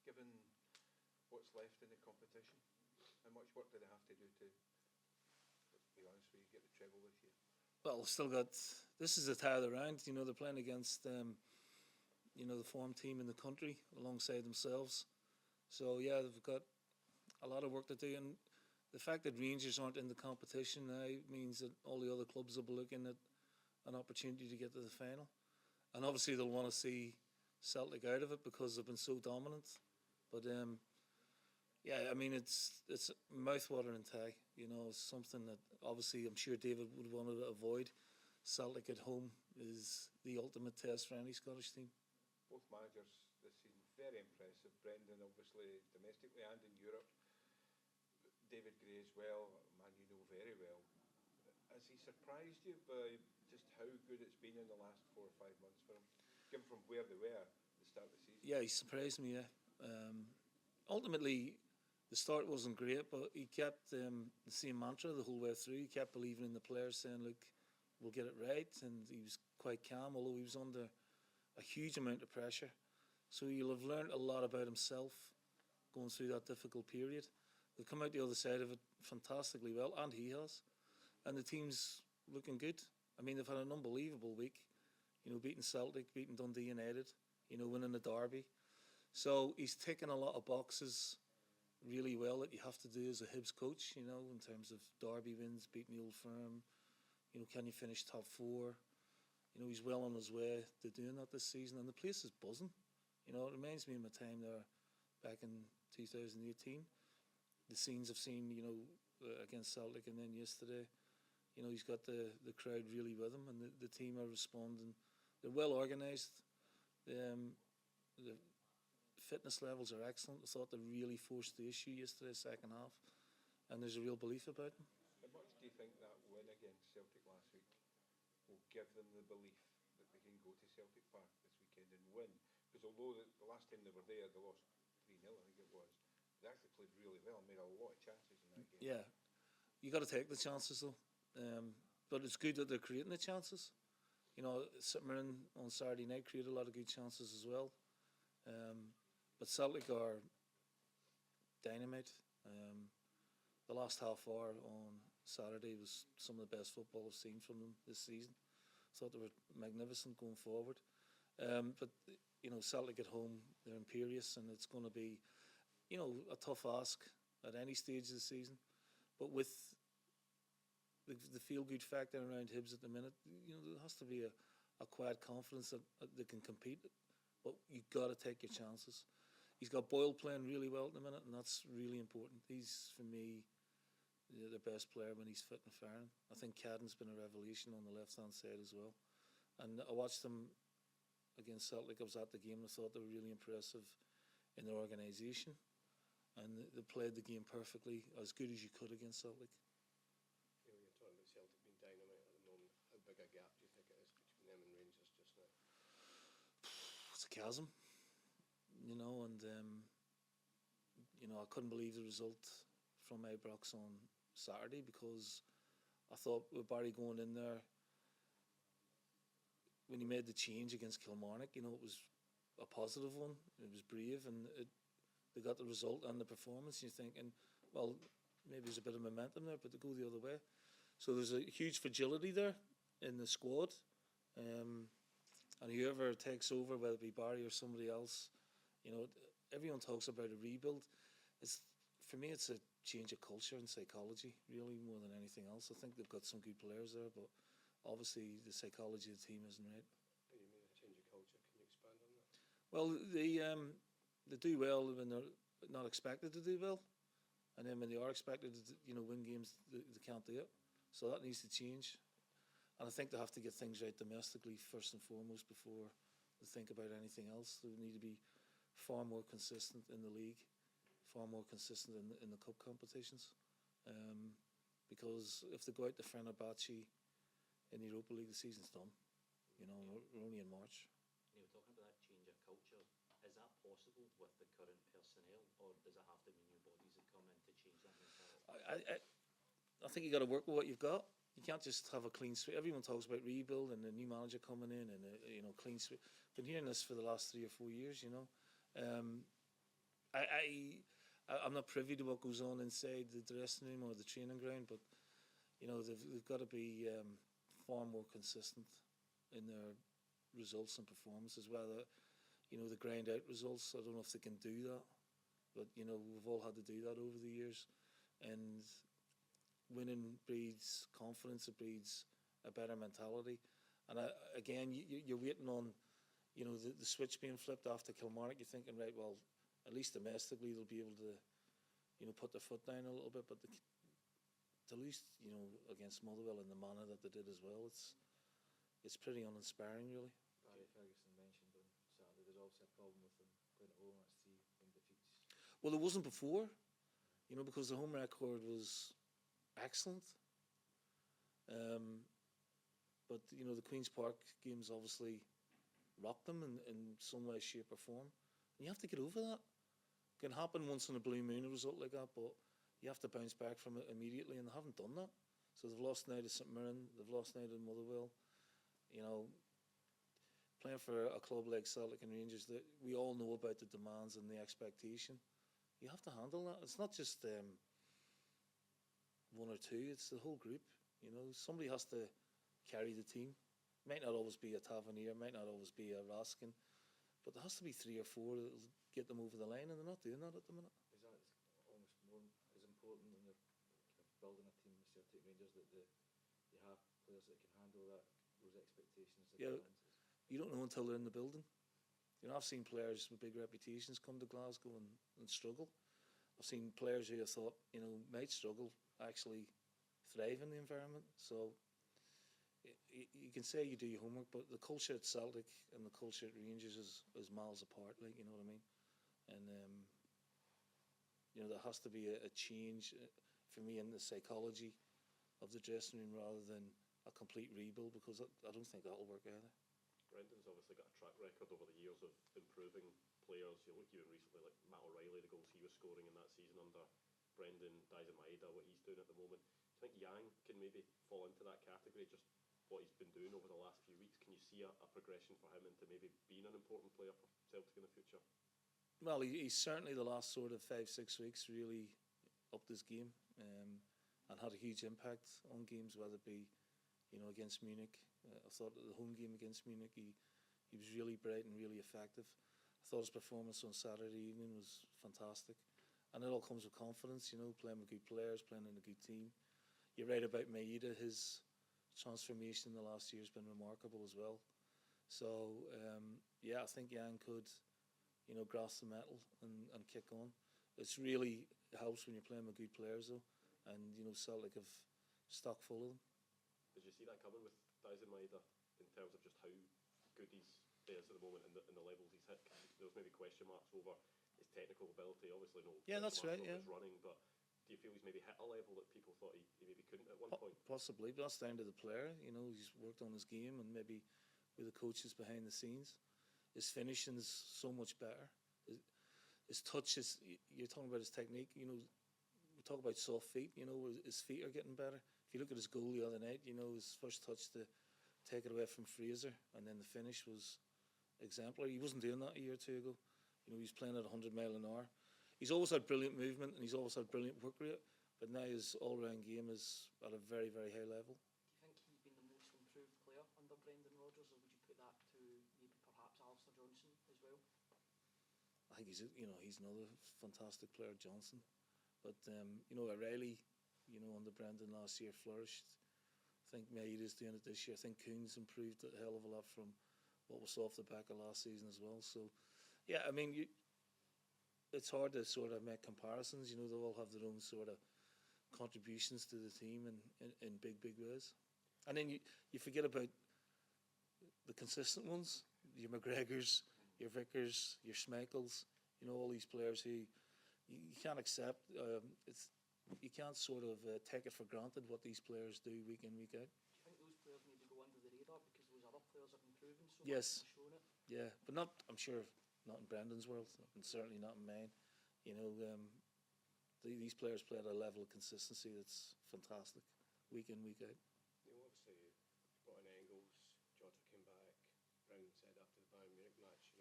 given what's left in the competition? How much work do they have to do to be honest with you, get the treble this year? Well, still got. This is the tie of the round. They're playing against the form team in the country alongside themselves. So yeah, they've got a lot of work to do, and the fact that Rangers aren't in the competition now means that all the other clubs will be looking at an opportunity to get to the final, and obviously they'll want to see Celtic out of it because they've been so dominant. But yeah, I mean it's mouth-watering tie. It's something that obviously I'm sure David would want to avoid. Celtic at home is the ultimate test for any Scottish team. Both managers this season very impressive. Brendan obviously domestically and in Europe. David Gray as well, a man you know very well. Has he surprised you by just how good it's been in the last 4 or 5 months for him, given from where they were at the start of the season? Yeah, he surprised me. Yeah. Ultimately, the start wasn't great, but he kept the same mantra the whole way through. He kept believing in the players, saying, "Look, we'll get it right," and he was quite calm, although he was under a huge amount of pressure. So he'll have learned a lot about himself going through that difficult period. They've come out the other side of it fantastically well, and he has. And the team's looking good. I mean, they've had an unbelievable week. Beating Celtic, beating Dundee United, winning the derby. So he's ticking a lot of boxes really well that you have to do as a Hibs coach, in terms of derby wins, beating the old firm. Can you finish top 4? He's well on his way to doing that this season, and the place is buzzing. It reminds me of my time there back in 2018. The scenes I've seen, against Celtic, and then yesterday, he's got the crowd really with him, and the team are responding. They're well organised. The fitness levels are excellent. I thought they really forced the issue yesterday, second half, and there's a real belief about them. How much do you think that win against Celtic last week will give them the belief that they can go to Celtic Park this weekend and win? Because although the last time they were there, they lost 3-0, I think it was. They actually played really well and made a lot of chances in that game. Yeah, you got to take the chances though. But it's good that they're creating the chances. St Mirren on Saturday night created a lot of good chances as well. But Celtic are dynamite. The last half hour on Saturday was some of the best football I've seen from them this season. I thought they were magnificent going forward. But Celtic at home, they're imperious, and it's going to be a tough ask at any stage of the season. But with the feel-good factor around Hibs at the minute, there has to be a quiet confidence that they can compete. But you've got to take your chances. He's got Boyle playing really well at the minute, and that's really important. He's, for me, the best player when he's fit and firing. I think Cadden's been a revelation on the left-hand side as well. And I watched them against Celtic. I was at the game, and I thought they were really impressive in their organisation. And they played the game perfectly, as good as you could against Celtic. You're talking about Celtic being dynamite at the moment. How big a gap do you think it is between them and Rangers just now? It's a chasm, and I couldn't believe the result from Ibrox on Saturday, because I thought with Barry going in there, when he made the change against Kilmarnock, it was a positive one. It was brave, and they got the result and the performance. You're thinking, well, maybe there's a bit of momentum there, but they go the other way. So there's a huge fragility there in the squad. And whoever takes over, whether it be Barry or somebody else, everyone talks about a rebuild. For me, it's a change of culture and psychology, really, more than anything else. I think they've got some good players there, but obviously the psychology of the team isn't right. What do you mean a change of culture? Can you expand on that? Well, they do well when they're not expected to do well, and then when they are expected to win games, they can't do it. So that needs to change. And I think they have to get things right domestically first and foremost before they think about anything else. They need to be far more consistent in the league, far more consistent in the cup competitions. Because if they go out to Fenerbahce in the Europa League, the season's done. We're only in March. You were talking about that change of culture. Is that possible with the current personnel, or does it have to be new bodies that come in to change that mentality? I think you got to work with what you've got. You can't just have a clean sweep. Everyone talks about rebuild and a new manager coming in and clean sweep. Been hearing this for the last 3 or 4 years. I'm not privy to what goes on inside the dressing room or the training ground, but they've got to be far more consistent in their results and performances. Whether the grind out results, I don't know if they can do that, but we've all had to do that over the years, and winning breeds confidence. It breeds a better mentality, and again, you're waiting on the switch being flipped after Kilmarnock. You're thinking, right, well, at least domestically they'll be able to put their foot down a little bit, but at least against Motherwell in the manner that they did as well, it's pretty uninspiring, really. Barry Ferguson mentioned on Saturday there's obviously a problem with them playing at home. That's 3 defeats. Well, there wasn't before, because the home record was excellent. But the Queen's Park games obviously rocked them in some way, shape, or form, and you have to get over that. It can happen once in a blue moon, a result like that, but you have to bounce back from it immediately, and they haven't done that. So they've lost now to St Mirren, they've lost now to Motherwell. Playing for a club like Celtic and Rangers, that we all know about the demands and the expectation. You have to handle that. It's not just one or two; it's the whole group. Somebody has to carry the team. Might not always be a Tavernier, might not always be a Raskin, but there has to be 3 or 4 that'll get them over the line, and they're not doing that at the minute. Is that almost more as important when you're kind of building a team with Celtic Rangers, that you have players that can handle those expectations? Yeah, you don't know until they're in the building. I've seen players with big reputations come to Glasgow and struggle. I've seen players who I thought might struggle actually thrive in the environment. So you can say you do your homework, but the culture at Celtic and the culture at Rangers is miles apart. Like, you know what I mean? And there has to be a change for me in the psychology of the dressing room rather than a complete rebuild, because I don't think that'll work either. Brendan's obviously got a track record over the years of improving players. You look even recently like Matt O'Reilly, the goals he was scoring in that season under Brendan, Daizen, Maeda, what he's doing at the moment. Do you think Yang can maybe fall into that category, just what he's been doing over the last few weeks? Can you see a progression for him into maybe being an important player for Celtic in the future? Well, he's certainly the last sort of 5-6 weeks really upped his game and had a huge impact on games, whether it be against Munich. I thought the home game against Munich, he was really bright and really effective. I thought his performance on Saturday evening was fantastic. And it all comes with confidence, playing with good players, playing in a good team. You're right about Maeda. His transformation in the last year has been remarkable as well. So, I think Yang could, grasp the metal and kick on. It's really helps when you're playing with good players, though. And, Celtic have stock full of them. Did you see that coming with Daizen Maeda in terms of just how good he is at the moment and the levels he's hit? There was maybe question marks over his technical ability. Obviously, no. Yeah, that's right. Yeah. His running, but do you feel he's maybe hit a level that people thought he maybe couldn't at one point? Possibly, but that's down to the player. He's worked on his game, and maybe with the coaches behind the scenes, his finishing's so much better. His touch is. You're talking about his technique. We talk about soft feet. His feet are getting better. If you look at his goal the other night, his first touch to take it away from Fraser, and then the finish was exemplary. He wasn't doing that a year or two ago. He was playing at 100 mile an hour. He's always had brilliant movement, and he's always had brilliant work rate, but now his all-round game is at a very, very high level. Do you think he's been the most improved player under Brendan Rodgers, or would you put that to maybe perhaps Alistair Johnson as well? I think he's another fantastic player, Johnson. But O'Reilly, under Brendan last year flourished. I think Maeda's doing it this year. I think Kuhn's improved a hell of a lot from what was off the back of last season as well. So, yeah, I mean, it's hard to sort of make comparisons. They all have their own sort of contributions to the team in big, big ways. And then you forget about the consistent ones, your McGregors, your Vickers, your Schmeichels, all these players who you can't accept. You can't sort of take it for granted what these players do week in, week out. Do you think those players maybe go under the radar because those other players are improving so much Yes. and showing it? Yeah, but I'm sure not in Brendan's world, and certainly not in mine. These players play at a level of consistency that's fantastic, week in, week out. Obviously, brought in Engels, Jota came back. Brendan said after the Bayern Munich match,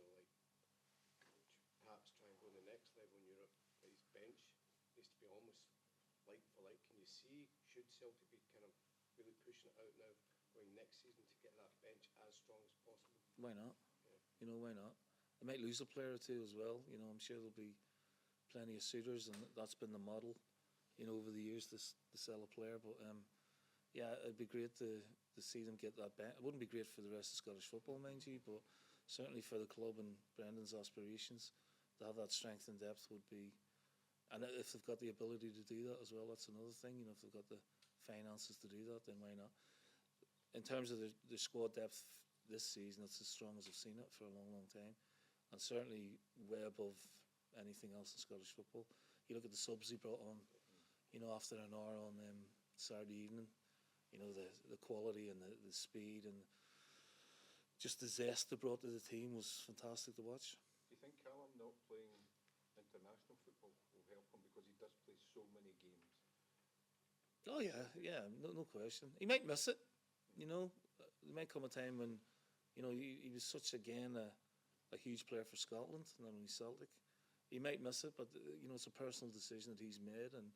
perhaps try and go to the next level. bench needs to be almost like for like. Can you see, should Celtic be kind of really pushing it out now, going next season to get that bench as strong as possible? Why not? Yeah. You know, why not? They might lose a player or two as well. You know, I'm sure there'll be plenty of suitors, and that's been the model, you know, over the years to sell a player. But yeah, it'd be great to see them get that bench. It wouldn't be great for the rest of Scottish football, mind you, but certainly for the club and Brendan's aspirations, to have that strength and depth would be. And if they've got the ability to do that as well, that's another thing. You know, if they've got the finances to do that, then why not? In terms of the squad depth this season, it's as strong as I've seen it for a long, long time, and certainly way above anything else in Scottish football. You look at the subs he brought on, you know, after an hour on Saturday evening. You know, the quality and the speed and just the zest they brought to the team was fantastic to watch. Do you think Callum not playing international football will help him, because he does play so many games? Oh yeah, no question. He might miss it, you know. There might come a time when, you know, he was such again a huge player for Scotland, not only Celtic. He might miss it, but you know, it's a personal decision that he's made, and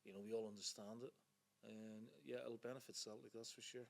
you know, we all understand it. And yeah, it'll benefit Celtic, that's for sure.